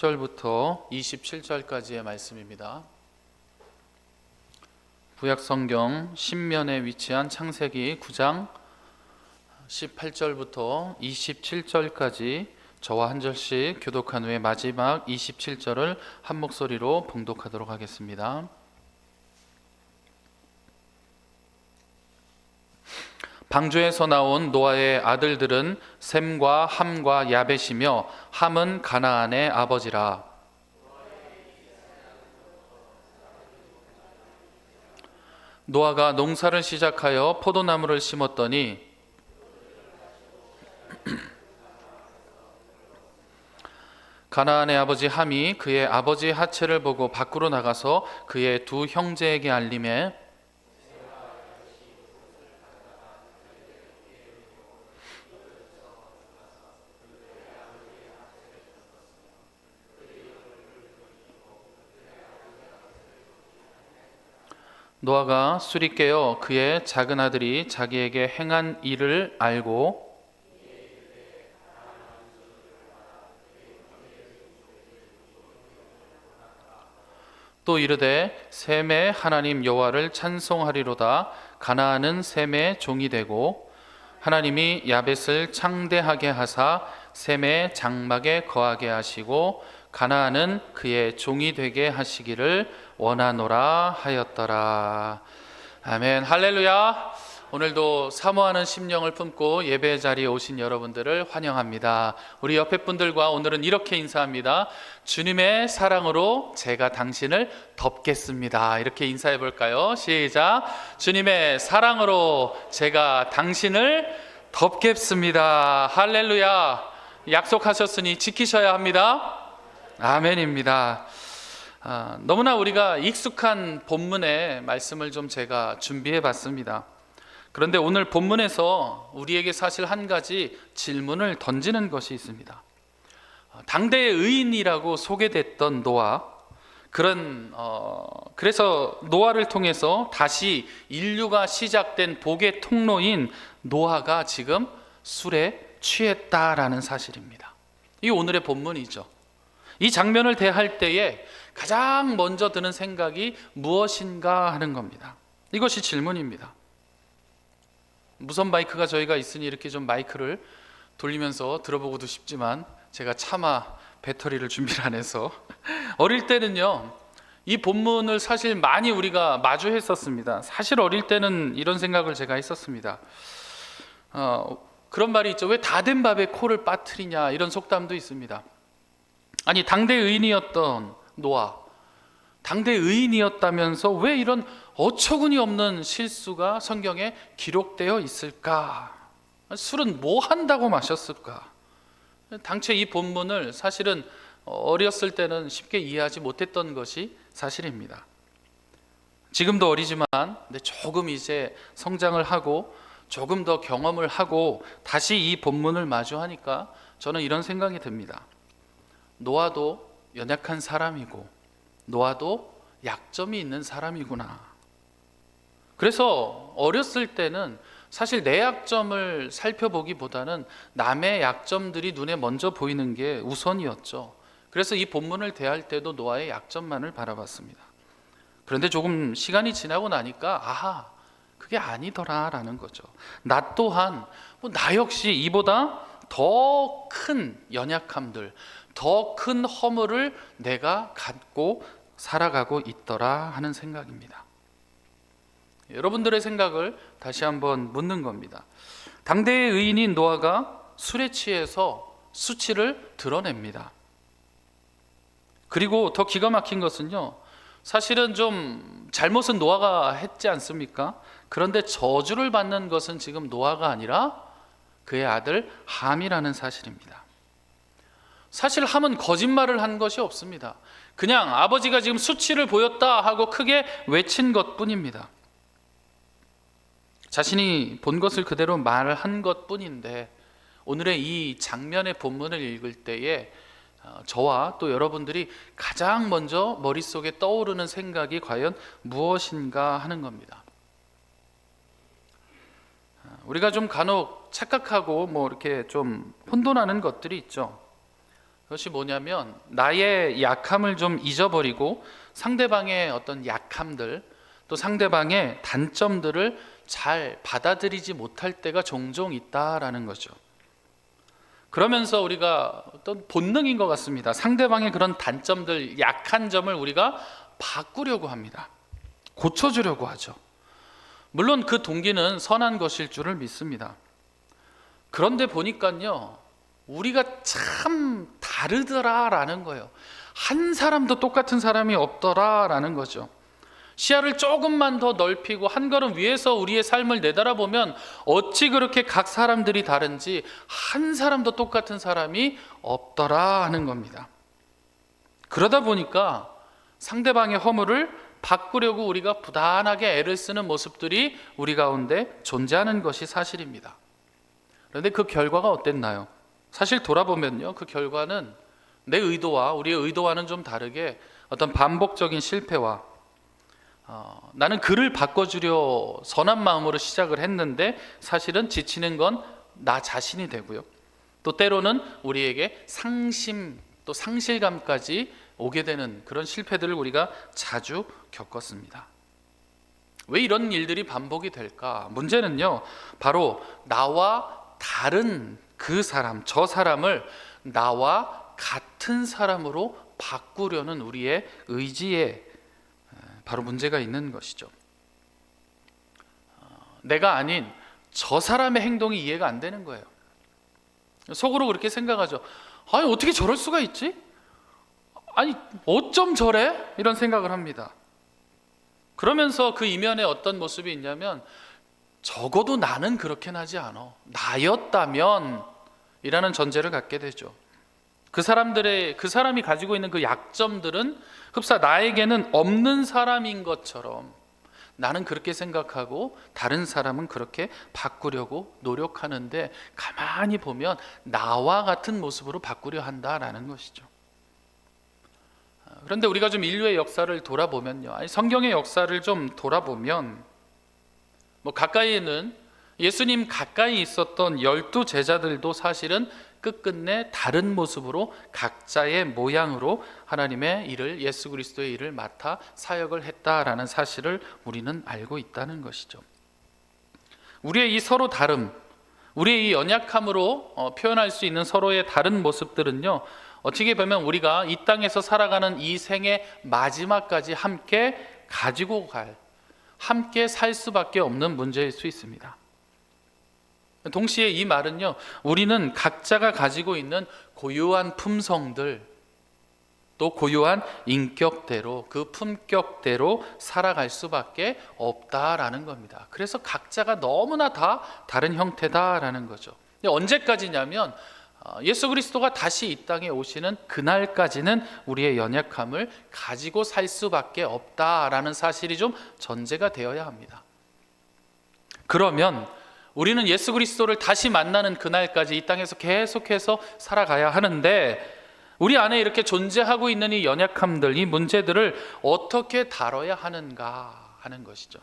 1절부터 27절까지의 말씀입니다. 구약성경 신면에 위치한 창세기 9장 18절부터 27절까지 저와 한 절씩 교독한 후에 마지막 27절을 한 목소리로 봉독하도록 하겠습니다. 방주에서 나온 노아의 아들들은 셈과 함과 야벳이며 함은 가나안의 아버지라. 노아가 농사를 시작하여 포도나무를 심었더니 가나안의 아버지 함이 그의 아버지 하체를 보고 밖으로 나가서 그의 두 형제에게 알림해 노아가 술이 깨어 그의 작은 아들이 자기에게 행한 일을 알고 또 이르되 셈의 하나님 여호와를 찬송하리로다. 가나안은 셈의 종이 되고 하나님이 야벳을 창대하게 하사 셈의 장막에 거하게 하시고 가나안은 그의 종이 되게 하시기를 원하노라 하였더라. 아멘. 할렐루야. 오늘도 사모하는 심령을 품고 예배 자리에 오신 여러분들을 환영합니다. 우리 옆에 분들과 오늘은 이렇게 인사합니다. 주님의 사랑으로 제가 당신을 덮겠습니다. 이렇게 인사해 볼까요? 시작. 주님의 사랑으로 제가 당신을 덮겠습니다. 할렐루야. 약속하셨으니 지키셔야 합니다. 아멘입니다. 너무나 우리가 익숙한 본문의 말씀을 좀 제가 준비해 봤습니다. 그런데 오늘 본문에서 우리에게 사실 한 가지 질문을 던지는 것이 있습니다. 당대의 의인이라고 소개됐던 노아, 그래서 노아를 통해서 다시 인류가 시작된 복의 통로인 노아가 지금 술에 취했다라는 사실입니다. 이 오늘의 본문이죠. 이 장면을 대할 때에 가장 먼저 드는 생각이 무엇인가 하는 겁니다. 이것이 질문입니다. 무선 마이크가 저희가 있으니 이렇게 좀 마이크를 돌리면서 들어보고도 싶지만 제가 차마 배터리를 준비를 안 해서 어릴 때는요, 이 본문을 사실 많이 우리가 마주했었습니다. 사실 어릴 때는 이런 생각을 제가 했었습니다. 그런 말이 있죠. 왜 다 된 밥에 코를 빠뜨리냐, 이런 속담도 있습니다. 아니, 당대 의인이었던 노아, 당대 의인이었다면서 왜 이런 어처구니 없는 실수가 성경에 기록되어 있을까? 술은 뭐 한다고 마셨을까? 당최 이 본문을 사실은 어렸을 때는 쉽게 이해하지 못했던 것이 사실입니다. 지금도 어리지만 조금 이제 성장을 하고 조금 더 경험을 하고 다시 이 본문을 마주하니까 저는 이런 생각이 듭니다. 노아도 연약한 사람이고 노아도 약점이 있는 사람이구나. 그래서 어렸을 때는 사실 내 약점을 살펴보기보다는 남의 약점들이 눈에 먼저 보이는 게 우선이었죠. 그래서 이 본문을 대할 때도 노아의 약점만을 바라봤습니다. 그런데 조금 시간이 지나고 나니까 아하, 그게 아니더라라는 거죠. 나 또한 나 역시 이보다 더 큰 연약함들, 더 큰 허물을 내가 갖고 살아가고 있더라 하는 생각입니다. 여러분들의 생각을 다시 한번 묻는 겁니다. 당대의 의인인 노아가 술에 취해서 수치를 드러냅니다. 그리고 더 기가 막힌 것은요, 사실은 좀 잘못은 노아가 했지 않습니까? 그런데 저주를 받는 것은 지금 노아가 아니라 그의 아들 함이라는 사실입니다. 사실 함은 거짓말을 한 것이 없습니다. 그냥 아버지가 지금 수치를 보였다 하고 크게 외친 것뿐입니다. 자신이 본 것을 그대로 말한 것뿐인데 오늘의 이 장면의 본문을 읽을 때에 저와 또 여러분들이 가장 먼저 머릿속에 떠오르는 생각이 과연 무엇인가 하는 겁니다. 우리가 좀 간혹 착각하고 이렇게 좀 혼돈하는 것들이 있죠. 그것이 뭐냐면 나의 약함을 좀 잊어버리고 상대방의 어떤 약함들 또 상대방의 단점들을 잘 받아들이지 못할 때가 종종 있다라는 거죠. 그러면서 우리가 어떤 본능인 것 같습니다. 상대방의 그런 단점들, 약한 점을 우리가 바꾸려고 합니다. 고쳐주려고 하죠. 물론 그 동기는 선한 것일 줄을 믿습니다. 그런데 보니까요, 우리가 참 다르더라라는 거예요. 한 사람도 똑같은 사람이 없더라라는 거죠. 시야를 조금만 더 넓히고 한 걸음 위에서 우리의 삶을 내다보면 어찌 그렇게 각 사람들이 다른지 한 사람도 똑같은 사람이 없더라 하는 겁니다. 그러다 보니까 상대방의 허물을 바꾸려고 우리가 부단하게 애를 쓰는 모습들이 우리 가운데 존재하는 것이 사실입니다. 그런데 그 결과가 어땠나요? 사실 돌아보면요, 그 결과는 내 의도와 우리의 의도와는 좀 다르게 어떤 반복적인 실패와 나는 그를 바꿔주려 선한 마음으로 시작을 했는데 사실은 지치는 건 나 자신이 되고요, 또 때로는 우리에게 상심 또 상실감까지 오게 되는 그런 실패들을 우리가 자주 겪었습니다. 왜 이런 일들이 반복이 될까? 문제는요, 바로 나와 다른 그 사람, 저 사람을 나와 같은 사람으로 바꾸려는 우리의 의지에 바로 문제가 있는 것이죠. 내가 아닌 저 사람의 행동이 이해가 안 되는 거예요. 속으로 그렇게 생각하죠. 아니, 어떻게 저럴 수가 있지? 아니, 어쩜 저래? 이런 생각을 합니다. 그러면서 그 이면에 어떤 모습이 있냐면, 적어도 나는 그렇게 하지 않아, 나였다면 이라는 전제를 갖게 되죠. 그 사람이 가지고 있는 그 약점들은 흡사 나에게는 없는 사람인 것처럼 나는 그렇게 생각하고 다른 사람은 그렇게 바꾸려고 노력하는데, 가만히 보면 나와 같은 모습으로 바꾸려 한다라는 것이죠. 그런데 우리가 좀 인류의 역사를 돌아보면요, 아니 성경의 역사를 좀 돌아보면 가까이에는 예수님 가까이 있었던 12 제자들도 사실은 끝끝내 다른 모습으로 각자의 모양으로 하나님의 일을, 예수 그리스도의 일을 맡아 사역을 했다라는 사실을 우리는 알고 있다는 것이죠. 우리의 이 서로 다름, 우리의 이 연약함으로 표현할 수 있는 서로의 다른 모습들은요, 어떻게 보면 우리가 이 땅에서 살아가는 이 생의 마지막까지 함께 가지고 함께 살 수밖에 없는 문제일 수 있습니다. 동시에 이 말은요, 우리는 각자가 가지고 있는 고유한 품성들, 또 고유한 인격대로, 그 품격대로 살아갈 수밖에 없다라는 겁니다. 그래서 각자가 너무나 다 다른 형태다라는 거죠. 언제까지냐면 예수 그리스도가 다시 이 땅에 오시는 그날까지는 우리의 연약함을 가지고 살 수밖에 없다라는 사실이 좀 전제가 되어야 합니다. 그러면 우리는 예수 그리스도를 다시 만나는 그날까지 이 땅에서 계속해서 살아가야 하는데, 우리 안에 이렇게 존재하고 있는 이 연약함들, 이 문제들을 어떻게 다뤄야 하는가 하는 것이죠.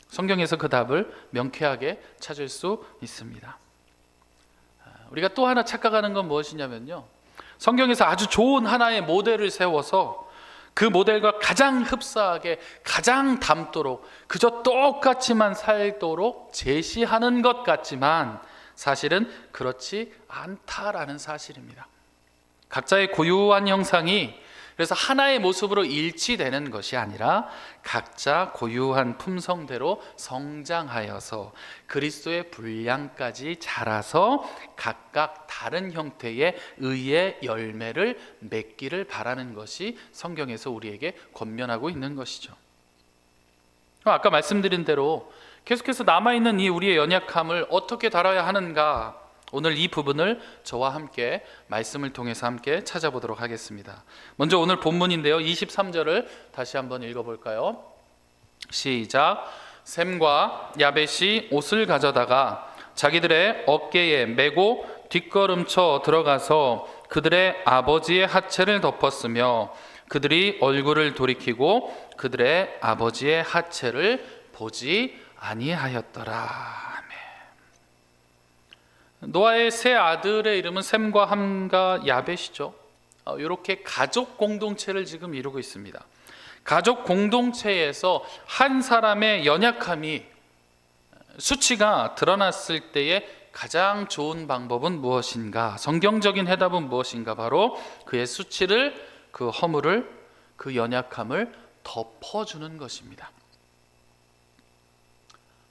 성경에서 그 답을 명쾌하게 찾을 수 있습니다. 우리가 또 하나 착각하는 건 무엇이냐면요, 성경에서 아주 좋은 하나의 모델을 세워서 그 모델과 가장 흡사하게, 가장 닮도록, 그저 똑같이만 살도록 제시하는 것 같지만 사실은 그렇지 않다라는 사실입니다. 각자의 고유한 형상이 그래서 하나의 모습으로 일치되는 것이 아니라 각자 고유한 품성대로 성장하여서 그리스도의 분량까지 자라서 각각 다른 형태의 의의 열매를 맺기를 바라는 것이 성경에서 우리에게 권면하고 있는 것이죠. 아까 말씀드린 대로 계속해서 남아있는 이 우리의 연약함을 어떻게 다뤄야 하는가, 오늘 이 부분을 저와 함께 말씀을 통해서 함께 찾아보도록 하겠습니다. 먼저 오늘 본문인데요, 23절을 다시 한번 읽어볼까요? 시작. 셈과 야벳이 옷을 가져다가 자기들의 어깨에 메고 뒷걸음쳐 들어가서 그들의 아버지의 하체를 덮었으며 그들이 얼굴을 돌이키고 그들의 아버지의 하체를 보지 아니하였더라. 노아의 세 아들의 이름은 셈과 함과 야벳이죠. 이렇게 가족 공동체를 지금 이루고 있습니다. 가족 공동체에서 한 사람의 연약함이 수치가 드러났을 때에 가장 좋은 방법은 무엇인가? 성경적인 해답은 무엇인가? 바로 그의 수치를, 그 허물을, 그 연약함을 덮어주는 것입니다.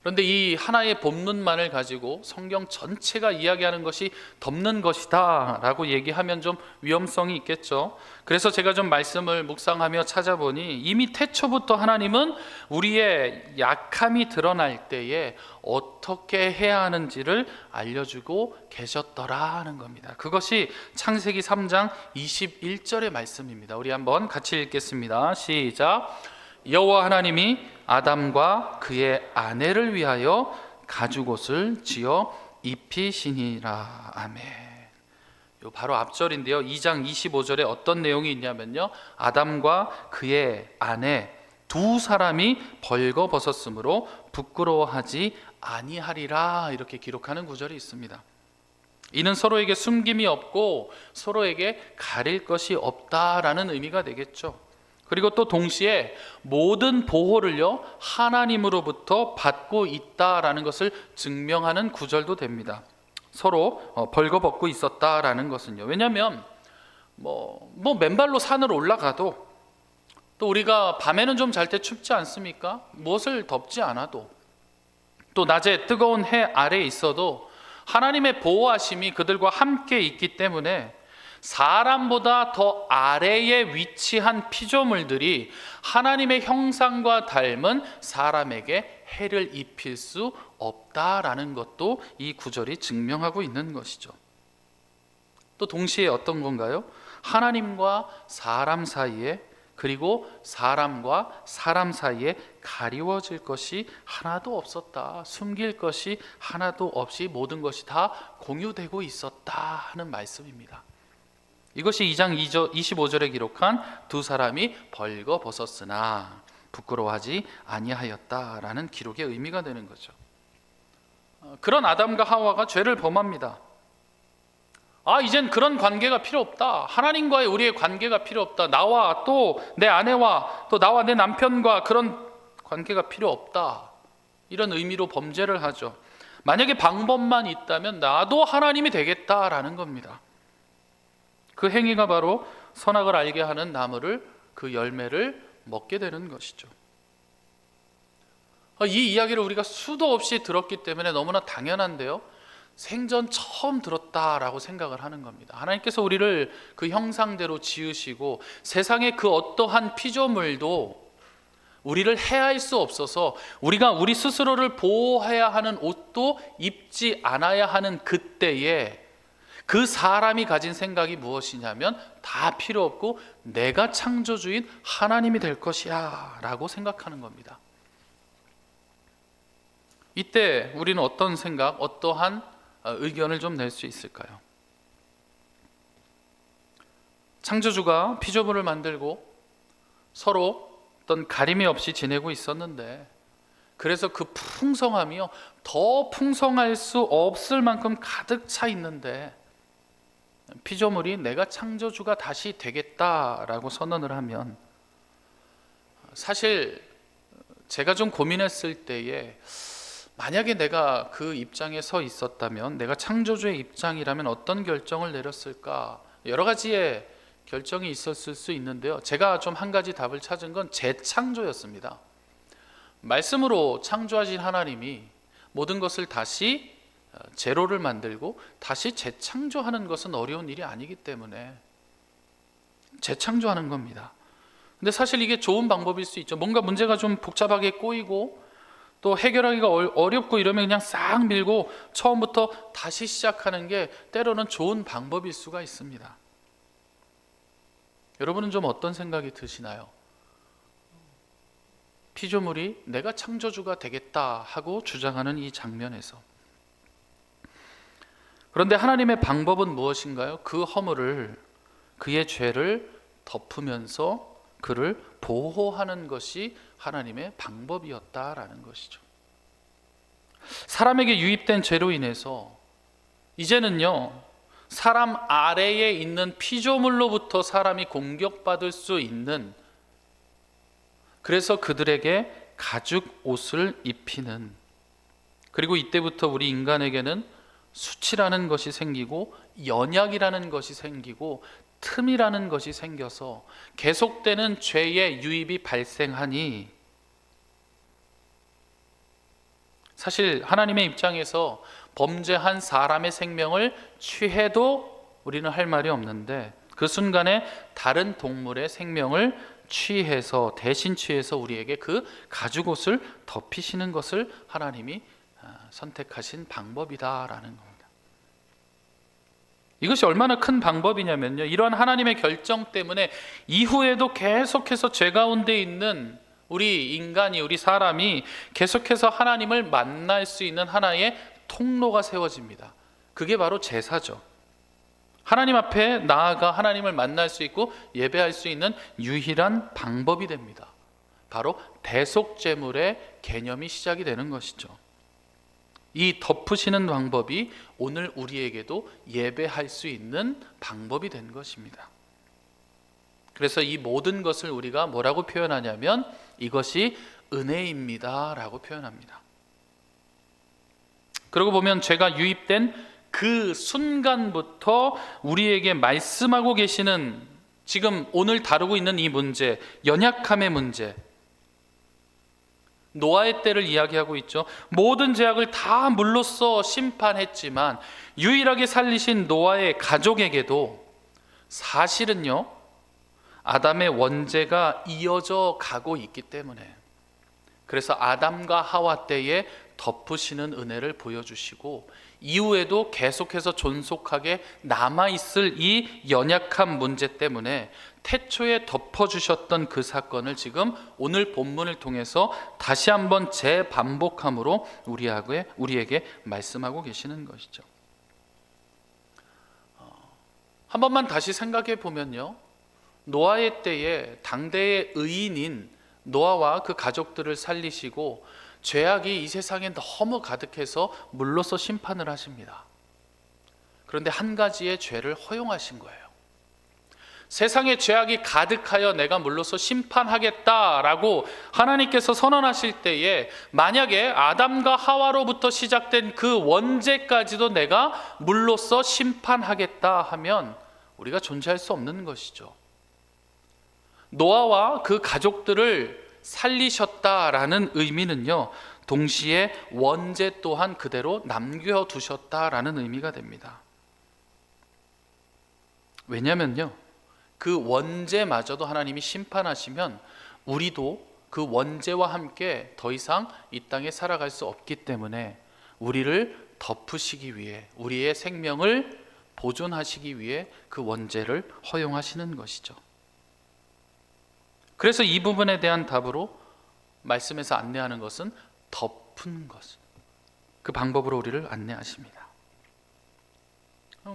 그런데 이 하나의 본문만을 가지고 성경 전체가 이야기하는 것이 덮는 것이다 라고 얘기하면 좀 위험성이 있겠죠. 그래서 제가 좀 말씀을 묵상하며 찾아보니 이미 태초부터 하나님은 우리의 약함이 드러날 때에 어떻게 해야 하는지를 알려주고 계셨더라 하는 겁니다. 그것이 창세기 3장 21절의 말씀입니다. 우리 한번 같이 읽겠습니다. 시작. 여호와 하나님이 아담과 그의 아내를 위하여 가죽옷을 지어 입히시니라. 아멘. 요 바로 앞절인데요. 2장 25절에 어떤 내용이 있냐면요, 아담과 그의 아내 두 사람이 벌거벗었으므로 부끄러워하지 아니하리라, 이렇게 기록하는 구절이 있습니다. 이는 서로에게 숨김이 없고 서로에게 가릴 것이 없다라는 의미가 되겠죠. 그리고 또 동시에 모든 보호를요 하나님으로부터 받고 있다라는 것을 증명하는 구절도 됩니다. 서로 벌거벗고 있었다라는 것은요. 왜냐하면 맨발로 산을 올라가도, 또 우리가 밤에는 좀 잘 때 춥지 않습니까? 무엇을 덮지 않아도, 또 낮에 뜨거운 해 아래에 있어도 하나님의 보호하심이 그들과 함께 있기 때문에 사람보다 더 아래에 위치한 피조물들이 하나님의 형상과 닮은 사람에게 해를 입힐 수 없다라는 것도 이 구절이 증명하고 있는 것이죠. 또 동시에 어떤 건가요? 하나님과 사람 사이에, 그리고 사람과 사람 사이에 가리워질 것이 하나도 없었다. 숨길 것이 하나도 없이 모든 것이 다 공유되고 있었다 하는 말씀입니다. 이것이 2장 25절에 기록한 두 사람이 벌거벗었으나 부끄러워하지 아니하였다라는 기록의 의미가 되는 거죠. 그런 아담과 하와가 죄를 범합니다. 이젠 그런 관계가 필요 없다. 하나님과의 우리의 관계가 필요 없다. 나와 또 내 아내와 또 나와 내 남편과 그런 관계가 필요 없다. 이런 의미로 범죄를 하죠. 만약에 방법만 있다면 나도 하나님이 되겠다라는 겁니다. 그 행위가 바로 선악을 알게 하는 나무를, 그 열매를 먹게 되는 것이죠. 이 이야기를 우리가 수도 없이 들었기 때문에 너무나 당연한데요, 생전 처음 들었다라고 생각을 하는 겁니다. 하나님께서 우리를 그 형상대로 지으시고 세상의 그 어떠한 피조물도 우리를 해할 수 없어서 우리가 우리 스스로를 보호해야 하는 옷도 입지 않아야 하는 그때에 그 사람이 가진 생각이 무엇이냐면 다 필요 없고 내가 창조주인 하나님이 될 것이야 라고 생각하는 겁니다. 이때 우리는 어떤 생각, 어떠한 의견을 좀 낼 수 있을까요? 창조주가 피조물을 만들고 서로 어떤 가림이 없이 지내고 있었는데, 그래서 그 풍성함이요 더 풍성할 수 없을 만큼 가득 차 있는데 피조물이 내가 창조주가 다시 되겠다라고 선언을 하면, 사실 제가 좀 고민했을 때에 만약에 내가 그 입장에 서 있었다면, 내가 창조주의 입장이라면 어떤 결정을 내렸을까? 여러 가지의 결정이 있었을 수 있는데요, 제가 좀 한 가지 답을 찾은 건 재창조였습니다. 말씀으로 창조하신 하나님이 모든 것을 다시 제로를 만들고 다시 재창조하는 것은 어려운 일이 아니기 때문에 재창조하는 겁니다. 근데 사실 이게 좋은 방법일 수 있죠. 뭔가 문제가 좀 복잡하게 꼬이고 또 해결하기가 어렵고 이러면 그냥 싹 밀고 처음부터 다시 시작하는 게 때로는 좋은 방법일 수가 있습니다. 여러분은 좀 어떤 생각이 드시나요? 피조물이 내가 창조주가 되겠다 하고 주장하는 이 장면에서, 그런데 하나님의 방법은 무엇인가요? 그 허물을, 그의 죄를 덮으면서 그를 보호하는 것이 하나님의 방법이었다라는 것이죠. 사람에게 유입된 죄로 인해서 이제는요, 사람 아래에 있는 피조물로부터 사람이 공격받을 수 있는, 그래서 그들에게 가죽 옷을 입히는, 그리고 이때부터 우리 인간에게는 수치라는 것이 생기고 연약이라는 것이 생기고 틈이라는 것이 생겨서 계속되는 죄의 유입이 발생하니, 사실 하나님의 입장에서 범죄한 사람의 생명을 취해도 우리는 할 말이 없는데, 그 순간에 다른 동물의 생명을 대신 취해서 우리에게 그 가죽옷을 덮이시는 것을 하나님이 선택하신 방법이다라는 겁니다. 이것이 얼마나 큰 방법이냐면요, 이러한 하나님의 결정 때문에 이후에도 계속해서 죄 가운데 있는 우리 인간이, 우리 사람이 계속해서 하나님을 만날 수 있는 하나의 통로가 세워집니다. 그게 바로 제사죠. 하나님 앞에 나아가 하나님을 만날 수 있고 예배할 수 있는 유일한 방법이 됩니다. 바로 대속제물의 개념이 시작이 되는 것이죠. 이 덮으시는 방법이 오늘 우리에게도 예배할 수 있는 방법이 된 것입니다. 그래서 이 모든 것을 우리가 뭐라고 표현하냐면 이것이 은혜입니다 라고 표현합니다. 그러고 보면 죄가 유입된 그 순간부터 우리에게 말씀하고 계시는, 지금 오늘 다루고 있는 이 문제, 연약함의 문제, 노아의 때를 이야기하고 있죠. 모든 죄악을 다 물로써 심판했지만 유일하게 살리신 노아의 가족에게도 사실은요, 아담의 원죄가 이어져 가고 있기 때문에, 그래서 아담과 하와 때에 덮으시는 은혜를 보여주시고 이후에도 계속해서 존속하게 남아있을 이 연약한 문제 때문에 태초에 덮어주셨던 그 사건을 지금 오늘 본문을 통해서 다시 한번 재반복함으로 우리에게 말씀하고 계시는 것이죠. 한 번만 다시 생각해 보면요, 노아의 때에 당대의 의인인 노아와 그 가족들을 살리시고 죄악이 이 세상에 너무 가득해서 물로써 심판을 하십니다. 그런데 한 가지의 죄를 허용하신 거예요. 세상에 죄악이 가득하여 내가 물로써 심판하겠다라고 하나님께서 선언하실 때에, 만약에 아담과 하와로부터 시작된 그 원죄까지도 내가 물로써 심판하겠다 하면 우리가 존재할 수 없는 것이죠. 노아와 그 가족들을 살리셨다라는 의미는요, 동시에 원죄 또한 그대로 남겨두셨다라는 의미가 됩니다. 왜냐면요, 그 원죄마저도 하나님이 심판하시면 우리도 그 원죄와 함께 더 이상 이 땅에 살아갈 수 없기 때문에 우리를 덮으시기 위해, 우리의 생명을 보존하시기 위해 그 원죄를 허용하시는 것이죠. 그래서 이 부분에 대한 답으로 말씀에서 안내하는 것은 덮은 것, 그 방법으로 우리를 안내하십니다.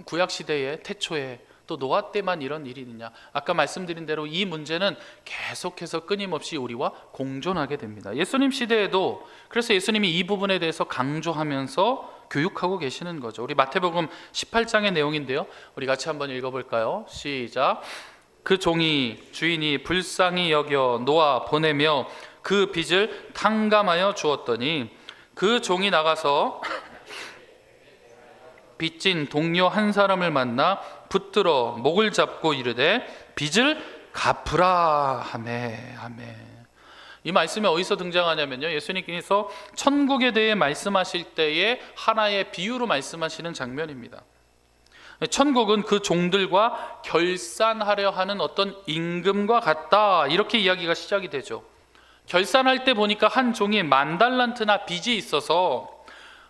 구약시대의 태초에 또 노아 때만 이런 일이 있느냐, 아까 말씀드린 대로 이 문제는 계속해서 끊임없이 우리와 공존하게 됩니다. 예수님 시대에도, 그래서 예수님이 이 부분에 대해서 강조하면서 교육하고 계시는 거죠. 우리 마태복음 18장의 내용인데요, 우리 같이 한번 읽어볼까요? 시작. 그 종이 주인이 불쌍히 여겨 놓아 보내며 그 빚을 탕감하여 주었더니 그 종이 나가서 빚진 동료 한 사람을 만나 붙들어 목을 잡고 이르되 빚을 갚으라 하매. 이 말씀이 어디서 등장하냐면요, 예수님께서 천국에 대해 말씀하실 때에 하나의 비유로 말씀하시는 장면입니다. 천국은 그 종들과 결산하려 하는 어떤 임금과 같다, 이렇게 이야기가 시작이 되죠. 결산할 때 보니까 한 종이 10,000달란트나 빚이 있어서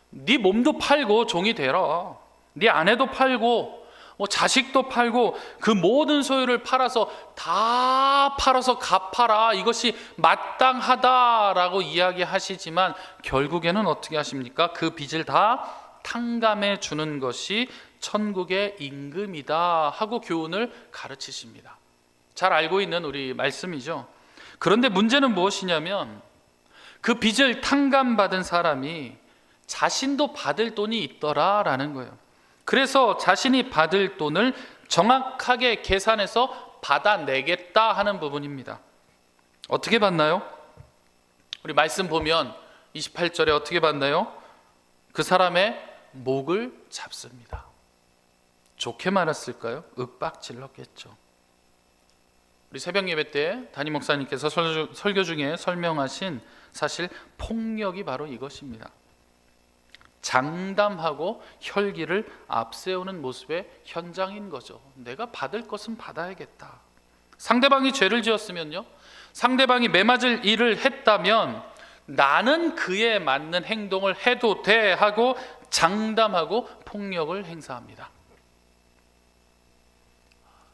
네 몸도 팔고 종이 되라, 네 아내도 팔고 자식도 팔고 그 모든 소유를 다 팔아서 갚아라, 이것이 마땅하다라고 이야기하시지만 결국에는 어떻게 하십니까? 그 빚을 다 탕감해 주는 것이 천국의 임금이다 하고 교훈을 가르치십니다. 잘 알고 있는 우리 말씀이죠. 그런데 문제는 무엇이냐면 그 빚을 탕감받은 사람이 자신도 받을 돈이 있더라라는 거예요. 그래서 자신이 받을 돈을 정확하게 계산해서 받아내겠다 하는 부분입니다. 어떻게 받나요? 우리 말씀 보면 28절에 어떻게 받나요? 그 사람의 목을 잡습니다. 좋게 말했을까요? 윽박질렀겠죠. 우리 새벽 예배 때 담임 목사님께서 설교 중에 설명하신 사실 폭력이 바로 이것입니다. 장담하고 혈기를 앞세우는 모습의 현장인 거죠. 내가 받을 것은 받아야겠다. 상대방이 죄를 지었으면요, 상대방이 매맞을 일을 했다면 나는 그에 맞는 행동을 해도 돼 하고 장담하고 폭력을 행사합니다.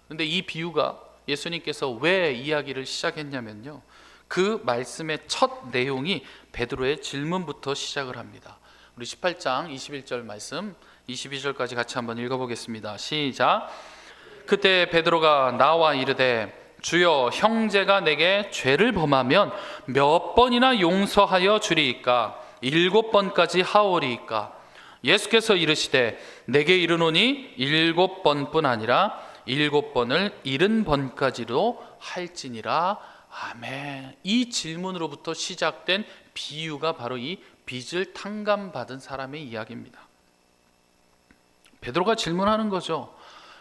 그런데 이 비유가 예수님께서 왜 이야기를 시작했냐면요, 그 말씀의 첫 내용이 베드로의 질문부터 시작을 합니다. 우리 18장 21절 말씀 22절까지 같이 한번 읽어보겠습니다. 시작. 그때 베드로가 나와 이르되 주여, 형제가 내게 죄를 범하면 몇 번이나 용서하여 주리이까? 7번까지 하오리이까? 예수께서 이르시되 내게 이르노니 7번뿐 아니라 7번을 70번까지로 할지니라. 아멘. 이 질문으로부터 시작된 비유가 바로 이 빚을 탕감받은 사람의 이야기입니다. 베드로가 질문하는 거죠.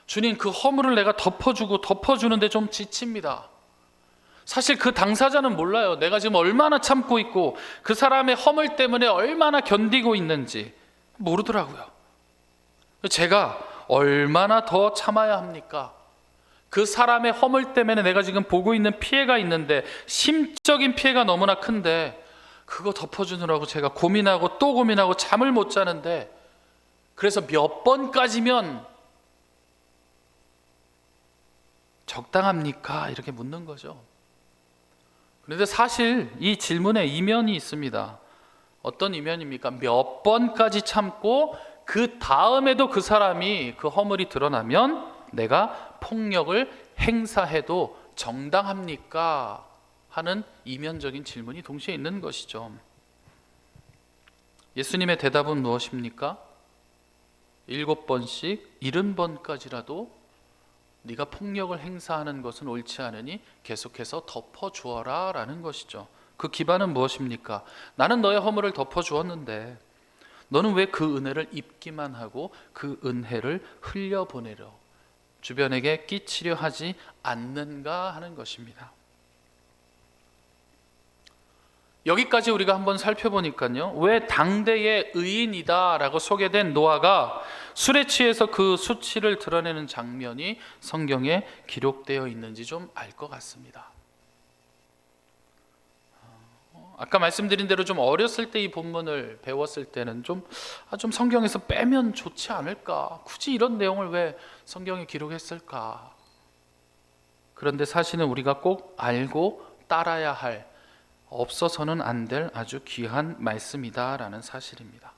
주님, 그 허물을 내가 덮어주는데 좀 지칩니다. 사실 그 당사자는 몰라요. 내가 지금 얼마나 참고 있고 그 사람의 허물 때문에 얼마나 견디고 있는지 모르더라고요. 제가 얼마나 더 참아야 합니까? 그 사람의 허물 때문에 내가 지금 보고 있는 피해가 있는데, 심적인 피해가 너무나 큰데 그거 덮어주느라고 제가 고민하고 또 고민하고 잠을 못 자는데, 그래서 몇 번까지면 적당합니까? 이렇게 묻는 거죠. 그런데 사실 이 질문에 이면이 있습니다. 어떤 이면입니까? 몇 번까지 참고 그 다음에도 그 사람이 그 허물이 드러나면 내가 폭력을 행사해도 정당합니까? 하는 이면적인 질문이 동시에 있는 것이죠. 예수님의 대답은 무엇입니까? 7번씩 70번까지라도 네가 폭력을 행사하는 것은 옳지 않으니 계속해서 덮어주어라 라는 것이죠. 그 기반은 무엇입니까? 나는 너의 허물을 덮어주었는데 너는 왜 그 은혜를 입기만 하고 그 은혜를 흘려보내려 주변에게 끼치려 하지 않는가 하는 것입니다. 여기까지 우리가 한번 살펴보니까요, 왜 당대의 의인이다 라고 소개된 노아가 술에 취해서 그 수치를 드러내는 장면이 성경에 기록되어 있는지 좀 알 것 같습니다. 아까 말씀드린 대로 좀 어렸을 때 이 본문을 배웠을 때는 좀 성경에서 빼면 좋지 않을까? 굳이 이런 내용을 왜 성경에 기록했을까? 그런데 사실은 우리가 꼭 알고 따라야 할, 없어서는 안 될 아주 귀한 말씀이다라는 사실입니다.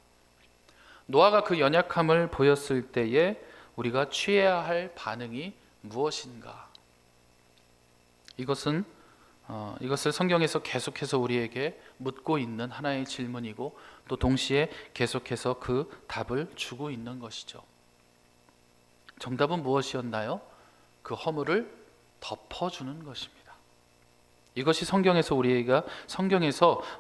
노아가 그 연약함을 보였을 때에 우리가 취해야 할 반응이 무엇인가? 이것을 성경에서 계속해서 우리에게 묻고 있는 하나의 질문이고, 또 동시에 계속해서 그 답을 주고 있는 것이죠. 정답은 무엇이었나요? 그 허물을 덮어주는 것입니다. 이것이 성경에서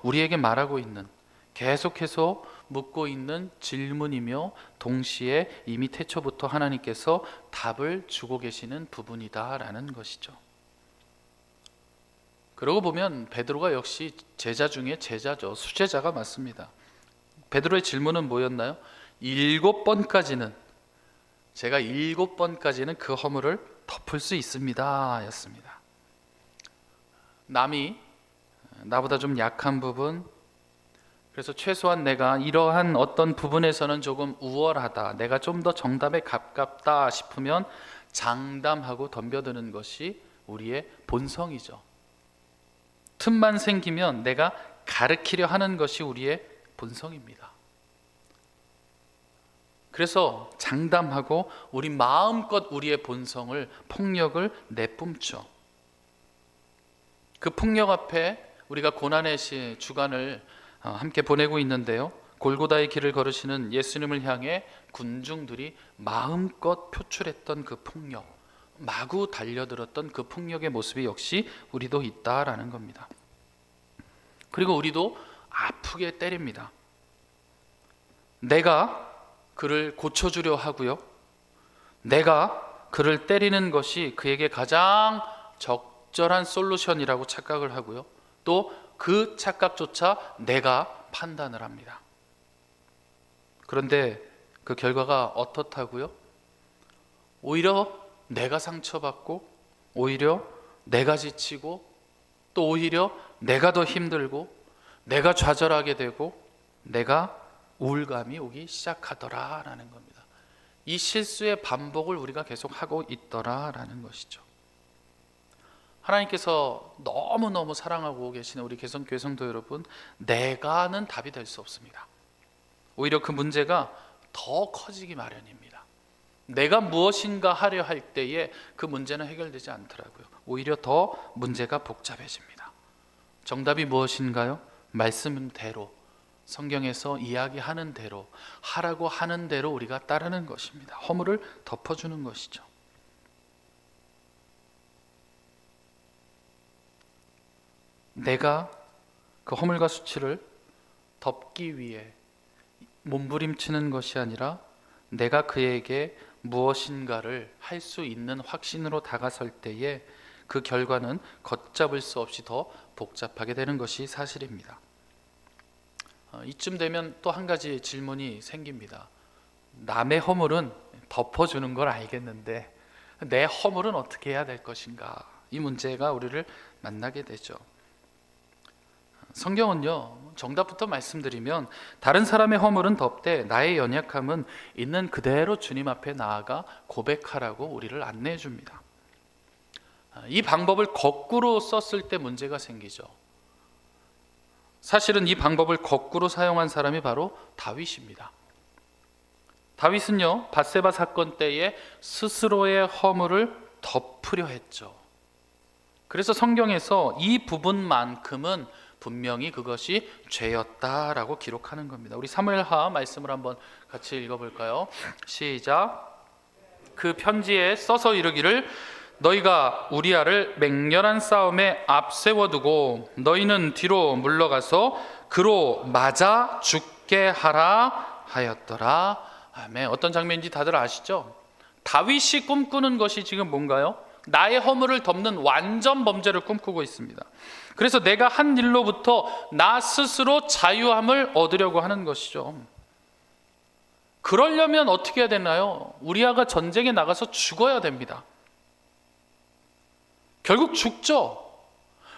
우리에게 말하고 있는, 계속해서 묻고 있는 질문이며, 동시에 이미 태초부터 하나님께서 답을 주고 계시는 부분이다라는 것이죠. 그러고 보면 베드로가 역시 제자 중에 제자죠. 수제자가 맞습니다. 베드로의 질문은 뭐였나요? 7번까지는, 제가 7번까지는 그 허물을 덮을 수 있습니다 였습니다. 남이 나보다 좀 약한 부분, 그래서 최소한 내가 이러한 어떤 부분에서는 조금 우월하다, 내가 좀 더 정답에 가깝다 싶으면 장담하고 덤벼드는 것이 우리의 본성이죠. 틈만 생기면 내가 가르치려 하는 것이 우리의 본성입니다. 그래서 장담하고 우리 마음껏 우리의 본성을, 폭력을 내뿜죠. 그 폭력 앞에 우리가 고난의 주간을 함께 보내고 있는데요, 골고다의 길을 걸으시는 예수님을 향해 군중들이 마음껏 표출했던 그 폭력, 마구 달려들었던 그 폭력의 모습이 역시 우리도 있다라는 겁니다. 그리고 우리도 아프게 때립니다. 내가 그를 고쳐주려 하고요, 내가 그를 때리는 것이 그에게 가장 적절한 솔루션이라고 착각을 하고요, 또 그 착각조차 내가 판단을 합니다. 그런데 그 결과가 어떻다고요? 오히려 내가 상처받고, 오히려 내가 지치고, 또 오히려 내가 더 힘들고, 내가 좌절하게 되고, 내가 우울감이 오기 시작하더라라는 겁니다. 이 실수의 반복을 우리가 계속 하고 있더라라는 것이죠. 하나님께서 너무너무 사랑하고 계시는 우리 개성교회 성도 여러분, 내가는 답이 될 수 없습니다. 오히려 그 문제가 더 커지기 마련입니다. 내가 무엇인가 하려 할 때에 그 문제는 해결되지 않더라고요. 오히려 더 문제가 복잡해집니다. 정답이 무엇인가요? 말씀대로, 성경에서 이야기하는 대로, 하라고 하는 대로 우리가 따르는 것입니다. 허물을 덮어주는 것이죠. 내가 그 허물과 수치를 덮기 위해 몸부림치는 것이 아니라 내가 그에게 무엇인가를 할 수 있는 확신으로 다가설 때에 그 결과는 걷잡을 수 없이 더 복잡하게 되는 것이 사실입니다. 이쯤 되면 또 한 가지 질문이 생깁니다. 남의 허물은 덮어주는 걸 알겠는데 내 허물은 어떻게 해야 될 것인가? 이 문제가 우리를 만나게 되죠. 성경은요, 정답부터 말씀드리면 다른 사람의 허물은 덮되 나의 연약함은 있는 그대로 주님 앞에 나아가 고백하라고 우리를 안내해 줍니다. 이 방법을 거꾸로 썼을 때 문제가 생기죠. 사실은 이 방법을 거꾸로 사용한 사람이 바로 다윗입니다. 다윗은요, 밧세바 사건 때에 스스로의 허물을 덮으려 했죠. 그래서 성경에서 이 부분만큼은 분명히 그것이 죄였다라고 기록하는 겁니다. 우리 사무엘하 말씀을 한번 같이 읽어볼까요? 시작. 그 편지에 써서 이르기를 너희가 우리아를 맹렬한 싸움에 앞세워두고 너희는 뒤로 물러가서 그로 맞아 죽게 하라 하였더라. 아멘. 어떤 장면인지 다들 아시죠? 다윗이 꿈꾸는 것이 지금 뭔가요? 나의 허물을 덮는 완전 범죄를 꿈꾸고 있습니다. 그래서 내가 한 일로부터 나 스스로 자유함을 얻으려고 하는 것이죠. 그러려면 어떻게 해야 되나요? 우리아가 전쟁에 나가서 죽어야 됩니다. 결국 죽죠.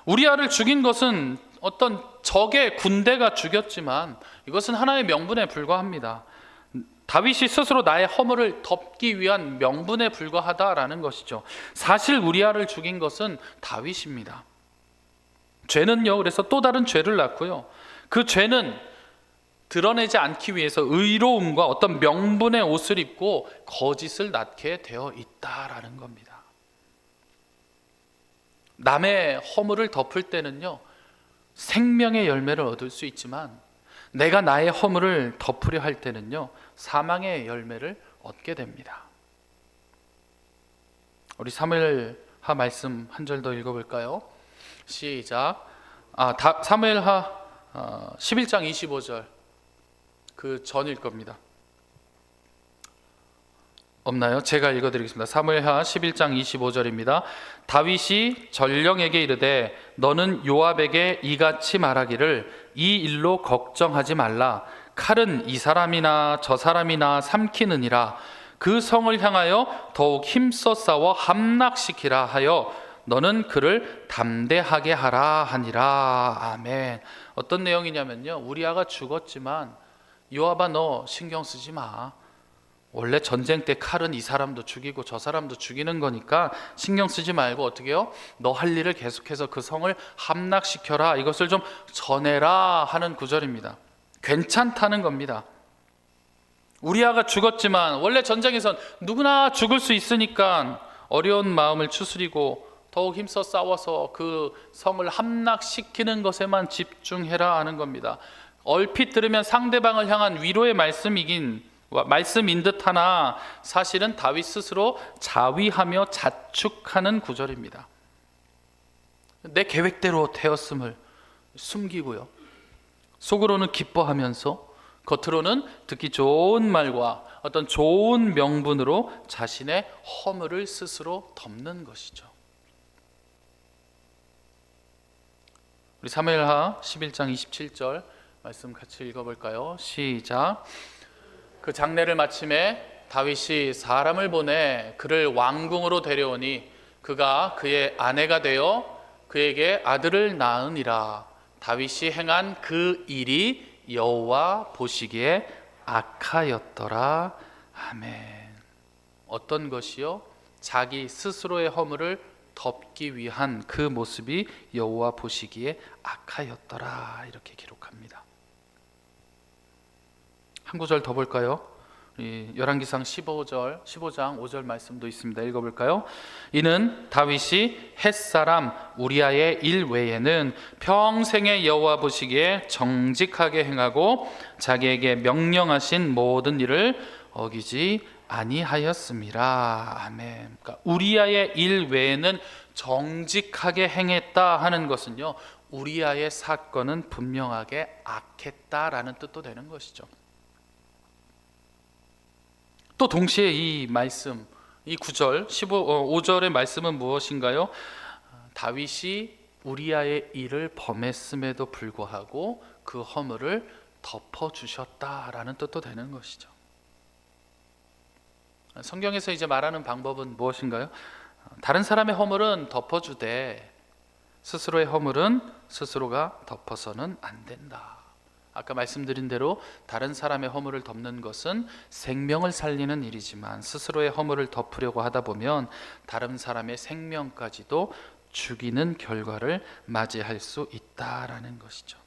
우리아를 죽인 것은 어떤 적의 군대가 죽였지만 이것은 하나의 명분에 불과합니다. 다윗이 스스로 나의 허물을 덮기 위한 명분에 불과하다라는 것이죠. 사실 우리아를 죽인 것은 다윗입니다. 죄는요, 그래서 또 다른 죄를 낳고요, 그 죄는 드러내지 않기 위해서 의로움과 어떤 명분의 옷을 입고 거짓을 낳게 되어 있다라는 겁니다. 남의 허물을 덮을 때는요, 생명의 열매를 얻을 수 있지만 내가 나의 허물을 덮으려 할 때는요, 사망의 열매를 얻게 됩니다. 우리 사무엘하 말씀 한 절 더 읽어볼까요? 시작. 사무엘하 11장 25절 그 전일 겁니다. 없나요? 제가 읽어드리겠습니다. 사무엘하 11장 25절입니다. 다윗이 전령에게 이르되 너는 요압에게 이같이 말하기를 이 일로 걱정하지 말라. 칼은 이 사람이나 저 사람이나 삼키느니라. 그 성을 향하여 더욱 힘써 싸워 함락시키라 하여 너는 그를 담대하게 하라 하니라. 아멘. 어떤 내용이냐면요, 우리아가 죽었지만 요압아 너 신경 쓰지 마. 원래 전쟁 때 칼은 이 사람도 죽이고 저 사람도 죽이는 거니까 신경 쓰지 말고 어떻게 해요? 너 할 일을 계속해서 그 성을 함락시켜라. 이것을 좀 전해라 하는 구절입니다. 괜찮다는 겁니다. 우리아가 죽었지만 원래 전쟁에선 누구나 죽을 수 있으니까 어려운 마음을 추스리고 더욱 힘써 싸워서 그 성을 함락시키는 것에만 집중해라 하는 겁니다. 얼핏 들으면 상대방을 향한 위로의 말씀인 듯하나 사실은 다윗 스스로 자위하며 자축하는 구절입니다. 내 계획대로 되었음을 숨기고요, 속으로는 기뻐하면서 겉으로는 듣기 좋은 말과 어떤 좋은 명분으로 자신의 허물을 스스로 덮는 것이죠. 우리 사무엘하 11장 27절 말씀 같이 읽어볼까요? 시작. 그 장례를 마침에 다윗이 사람을 보내 그를 왕궁으로 데려오니 그가 그의 아내가 되어 그에게 아들을 낳으니라. 다윗이 행한 그 일이 여호와 보시기에 악하였더라. 아멘. 어떤 것이요? 자기 스스로의 허물을 덮기 위한 그 모습이 여호와 보시기에 악하였더라. 이렇게 기록합니다. 한 구절 더 볼까요? 열왕기상 15장 5절 말씀도 있습니다. 읽어볼까요? 이는 다윗이 햇사람 우리아의 일 외에는 평생에 여호와 보시기에 정직하게 행하고 자기에게 명령하신 모든 일을 어기지 아니하였음이라. 아멘. 그러니까 우리아의 일 외에는 정직하게 행했다 하는 것은요, 우리아의 사건은 분명하게 악했다라는 뜻도 되는 것이죠. 또 동시에 이 말씀, 이 9절, 5절의 말씀은 무엇인가요? 다윗이 우리아의 일을 범했음에도 불구하고 그 허물을 덮어주셨다라는 뜻도 되는 것이죠. 성경에서 이제 말하는 방법은 무엇인가요? 다른 사람의 허물은 덮어주되 스스로의 허물은 스스로가 덮어서는 안 된다. 아까 말씀드린 대로 다른 사람의 허물을 덮는 것은 생명을 살리는 일이지만 스스로의 허물을 덮으려고 하다 보면 다른 사람의 생명까지도 죽이는 결과를 맞이할 수 있다라는 것이죠.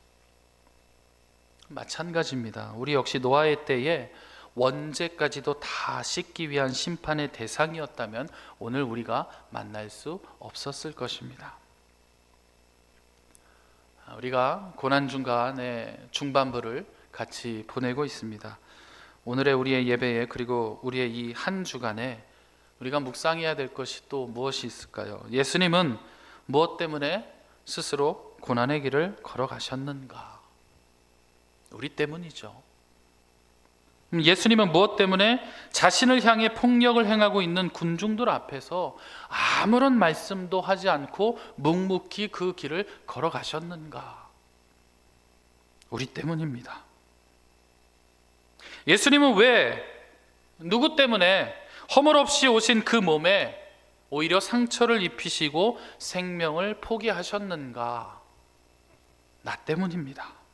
마찬가지입니다. 우리 역시 노아의 때에 원죄까지도 다 씻기 위한 심판의 대상이었다면 오늘 우리가 만날 수 없었을 것입니다. 우리가 고난중간의 중반부를 같이 보내고 있습니다. 오늘의 우리의 예배에, 그리고 우리의 이 한 주간에 우리가 묵상해야 될 것이 또 무엇이 있을까요? 예수님은 무엇 때문에 스스로 고난의 길을 걸어가셨는가? 우리 때문이죠. 예수님은 무엇 때문에 자신을 향해 폭력을 행하고 있는 군중들 앞에서 아무런 말씀도 하지 않고 묵묵히 그 길을 걸어가셨는가? 우리 때문입니다. 예수님은 왜, 누구 때문에 허물 없이 오신 그 몸에 오히려 상처를 입히시고 생명을 포기하셨는가? 나 때문입니다.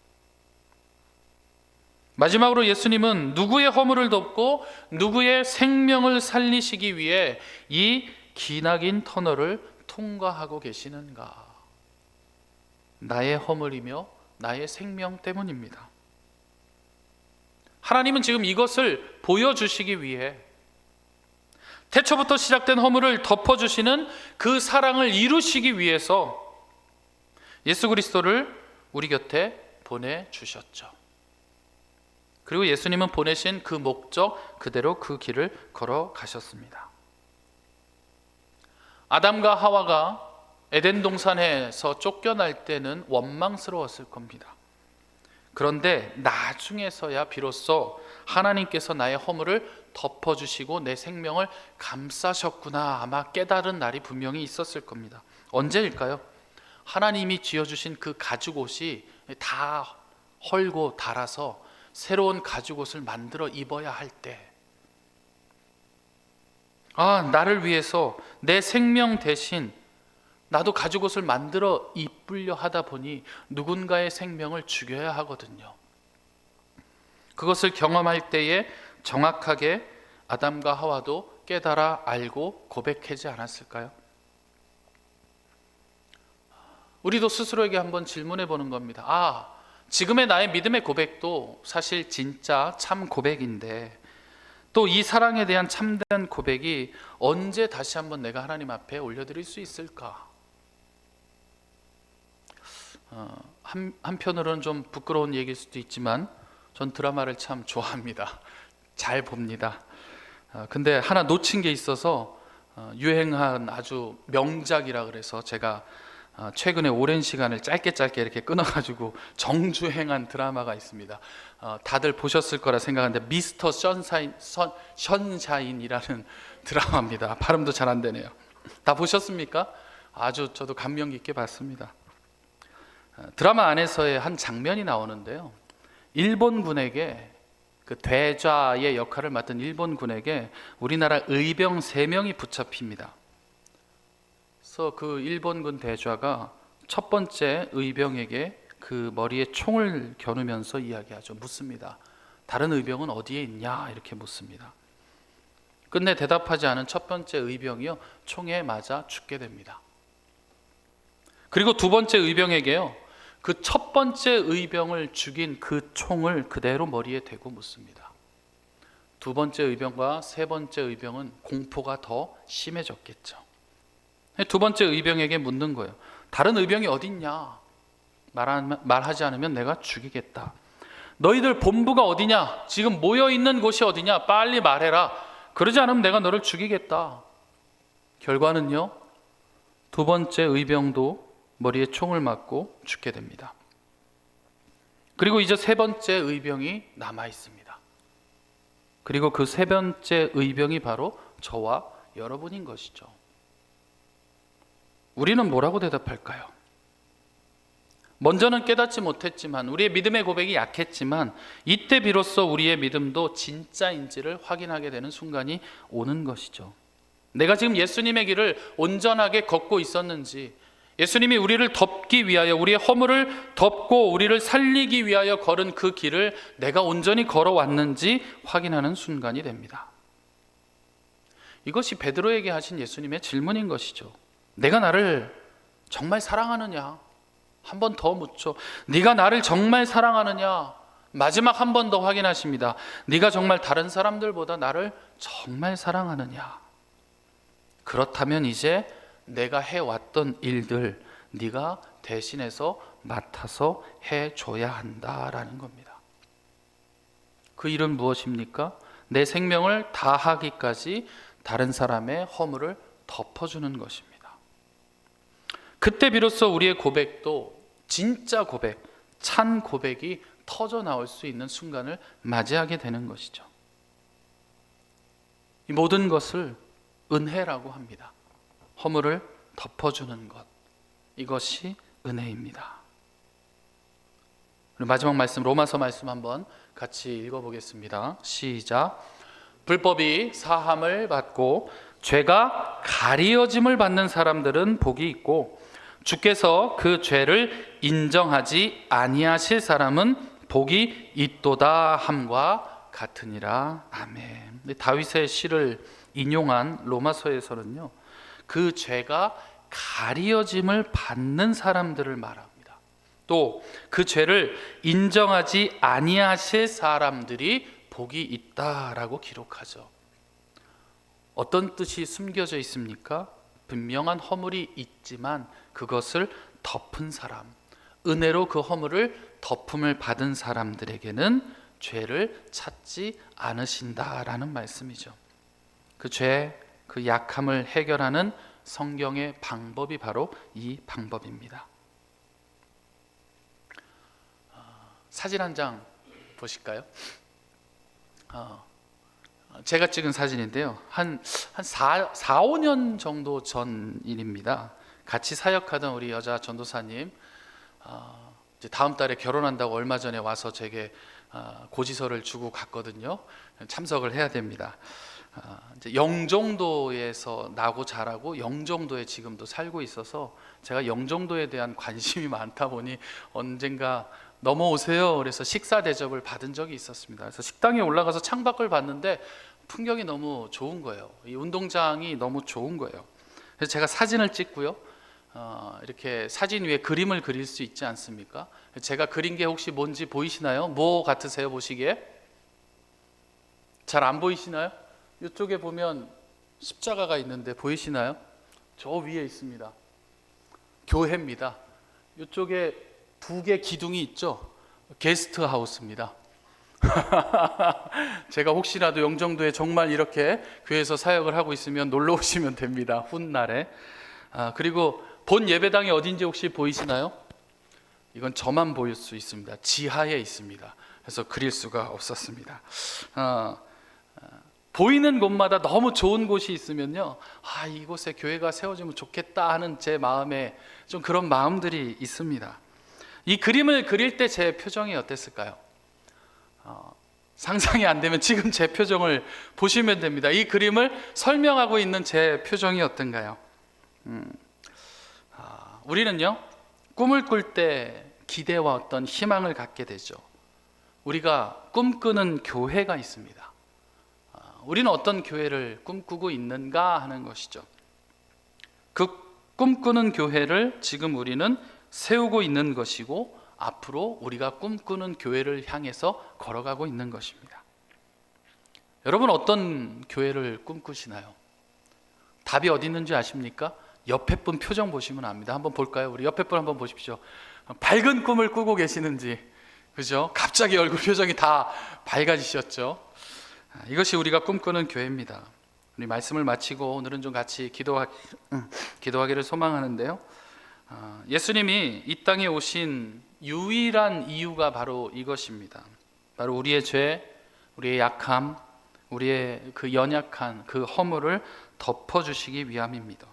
마지막으로 예수님은 누구의 허물을 덮고 누구의 생명을 살리시기 위해 이 기나긴 터널을 통과하고 계시는가? 나의 허물이며 나의 생명 때문입니다. 하나님은 지금 이것을 보여주시기 위해 태초부터 시작된 허물을 덮어주시는 그 사랑을 이루시기 위해서 예수 그리스도를 우리 곁에 보내주셨죠. 그리고 예수님은 보내신 그 목적 그대로 그 길을 걸어가셨습니다. 아담과 하와가 에덴 동산에서 쫓겨날 때는 원망스러웠을 겁니다. 그런데 나중에서야 비로소 하나님께서 나의 허물을 덮어주시고 내 생명을 감싸셨구나, 아마 깨달은 날이 분명히 있었을 겁니다. 언제일까요? 하나님이 쥐어주신 그 가죽옷이 다 헐고 닳아서 새로운 가죽옷을 만들어 입어야 할 때, 나를 위해서 내 생명 대신 나도 가죽옷을 만들어 입으려 하다 보니 누군가의 생명을 죽여야 하거든요. 그것을 경험할 때에 정확하게 아담과 하와도 깨달아 알고 고백하지 않았을까요? 우리도 스스로에게 한번 질문해 보는 겁니다. 지금의 나의 믿음의 고백도 사실 진짜 참 고백인데 또 이 사랑에 대한 참된 고백이 언제 다시 한번 내가 하나님 앞에 올려드릴 수 있을까? 한편으로는 좀 부끄러운 얘기일 수도 있지만 전 드라마를 참 좋아합니다. 잘 봅니다. 근데 하나 놓친 게 있어서 유행한 아주 명작이라 그래서 제가 최근에 오랜 시간을 짧게 이렇게 끊어가지고 정주행한 드라마가 있습니다. 다들 보셨을 거라 생각하는데 미스터 션샤인이라는 드라마입니다. 발음도 잘 안 되네요. 다 보셨습니까? 아주 저도 감명 깊게 봤습니다. 드라마 안에서의 한 장면이 나오는데요, 일본군에게 그 대좌의 역할을 맡은 일본군에게 우리나라 의병 3명이 붙잡힙니다. 그래서 그 일본군 대좌가 첫 번째 의병에게 그 머리에 총을 겨누면서 이야기하죠. 묻습니다. 다른 의병은 어디에 있냐? 이렇게 묻습니다. 끝내 대답하지 않은 첫 번째 의병이요, 총에 맞아 죽게 됩니다. 그리고 두 번째 의병에게요, 그 첫 번째 의병을 죽인 그 총을 그대로 머리에 대고 묻습니다. 두 번째 의병과 세 번째 의병은 공포가 더 심해졌겠죠. 두 번째 의병에게 묻는 거예요. 다른 의병이 어딨냐? 말하지 않으면 내가 죽이겠다. 너희들 본부가 어디냐? 지금 모여있는 곳이 어디냐? 빨리 말해라. 그러지 않으면 내가 너를 죽이겠다. 결과는요, 두 번째 의병도 머리에 총을 맞고 죽게 됩니다. 그리고 이제 세 번째 의병이 남아 있습니다. 그리고 그 세 번째 의병이 바로 저와 여러분인 것이죠. 우리는 뭐라고 대답할까요? 먼저는 깨닫지 못했지만, 우리의 믿음의 고백이 약했지만, 이때 비로소 우리의 믿음도 진짜인지를 확인하게 되는 순간이 오는 것이죠. 내가 지금 예수님의 길을 온전하게 걷고 있었는지, 예수님이 우리를 덮기 위하여, 우리의 허물을 덮고 우리를 살리기 위하여 걸은 그 길을 내가 온전히 걸어왔는지 확인하는 순간이 됩니다. 이것이 베드로에게 하신 예수님의 질문인 것이죠. 내가 나를 정말 사랑하느냐? 한 번 더 묻죠. 네가 나를 정말 사랑하느냐? 마지막 한 번 더 확인하십니다. 네가 정말 다른 사람들보다 나를 정말 사랑하느냐? 그렇다면 이제 내가 해왔던 일들 네가 대신해서 맡아서 해줘야 한다라는 겁니다. 그 일은 무엇입니까? 내 생명을 다하기까지 다른 사람의 허물을 덮어주는 것입니다. 그때 비로소 우리의 고백도 진짜 고백, 찬 고백이 터져 나올 수 있는 순간을 맞이하게 되는 것이죠. 이 모든 것을 은혜라고 합니다. 허물을 덮어주는 것, 이것이 은혜입니다. 마지막 말씀, 로마서 말씀 한번 같이 읽어보겠습니다. 시작. 불법이 사함을 받고 죄가 가리어짐을 받는 사람들은 복이 있고, 주께서 그 죄를 인정하지 아니하실 사람은 복이 있도다 함과 같으니라. 아멘. 다윗의 시를 인용한 로마서에서는요, 그 죄가 가리어짐을 받는 사람들을 말합니다. 또 그 죄를 인정하지 아니하실 사람들이 복이 있다라고 기록하죠. 어떤 뜻이 숨겨져 있습니까? 분명한 허물이 있지만 그것을 덮은 사람, 은혜로 그 허물을 덮음을 받은 사람들에게는 죄를 찾지 않으신다라는 말씀이죠. 그 죄, 그 약함을 해결하는 성경의 방법이 바로 이 방법입니다. 사진 한 장 보실까요? 제가 찍은 사진인데요, 한 4-5년 정도 전 일입니다. 같이 사역하던 우리 여자 전도사님, 이제 다음 달에 결혼한다고 얼마 전에 와서 제게 고지서를 주고 갔거든요. 참석을 해야 됩니다. 이제 영종도에서 나고 자라고 영종도에 지금도 살고 있어서 제가 영종도에 대한 관심이 많다 보니 언젠가 넘어오세요 그래서 식사 대접을 받은 적이 있었습니다. 그래서 식당에 올라가서 창밖을 봤는데 풍경이 너무 좋은 거예요. 이 운동장이 너무 좋은 거예요. 그래서 제가 사진을 찍고요, 이렇게 사진 위에 그림을 그릴 수 있지 않습니까? 제가 그린 게 혹시 뭔지 보이시나요? 뭐 같으세요, 보시기에? 잘 안 보이시나요? 이쪽에 보면 십자가가 있는데 보이시나요? 저 위에 있습니다. 교회입니다. 이쪽에 2개 기둥이 있죠. 게스트 하우스입니다. 제가 혹시라도 영종도에 정말 이렇게 교회에서 사역을 하고 있으면 놀러 오시면 됩니다. 훗날에. 그리고 본 예배당이 어딘지 혹시 보이시나요? 이건 저만 보일 수 있습니다. 지하에 있습니다. 그래서 그릴 수가 없었습니다. 보이는 곳마다 너무 좋은 곳이 있으면요, 이곳에 교회가 세워지면 좋겠다 하는 제 마음에 좀 그런 마음들이 있습니다. 이 그림을 그릴 때 제 표정이 어땠을까요? 상상이 안 되면 지금 제 표정을 보시면 됩니다. 이 그림을 설명하고 있는 제 표정이 어떤가요? 우리는요, 꿈을 꿀 때 기대와 어떤 희망을 갖게 되죠. 우리가 꿈꾸는 교회가 있습니다. 우리는 어떤 교회를 꿈꾸고 있는가 하는 것이죠. 그 꿈꾸는 교회를 지금 우리는 세우고 있는 것이고, 앞으로 우리가 꿈꾸는 교회를 향해서 걸어가고 있는 것입니다. 여러분, 어떤 교회를 꿈꾸시나요? 답이 어디 있는지 아십니까? 옆에 분 표정 보시면 압니다. 한번 볼까요? 우리 옆에 분 한번 보십시오. 밝은 꿈을 꾸고 계시는지, 그죠? 갑자기 얼굴 표정이 다 밝아지셨죠? 이것이 우리가 꿈꾸는 교회입니다. 우리 말씀을 마치고 오늘은 좀 같이 기도하기를 소망하는데요. 예수님이 이 땅에 오신 유일한 이유가 바로 이것입니다. 바로 우리의 죄, 우리의 약함, 우리의 그 연약한 그 허물을 덮어주시기 위함입니다.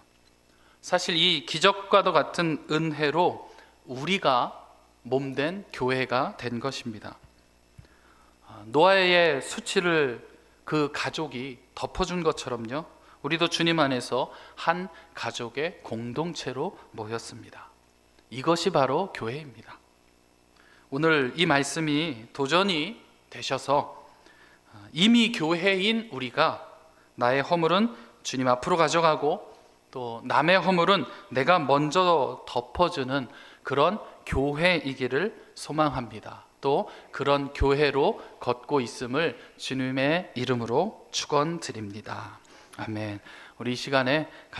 사실 이 기적과도 같은 은혜로 우리가 몸된 교회가 된 것입니다. 노아의 수치를 그 가족이 덮어준 것처럼요, 우리도 주님 안에서 한 가족의 공동체로 모였습니다. 이것이 바로 교회입니다. 오늘 이 말씀이 도전이 되셔서 이미 교회인 우리가 나의 허물은 주님 앞으로 가져가고 또 남의 허물은 내가 먼저 덮어주는 그런 교회이기를 소망합니다. 또 그런 교회로 걷고 있음을 주님의 이름으로 축원드립니다. 아멘. 우리 이 시간에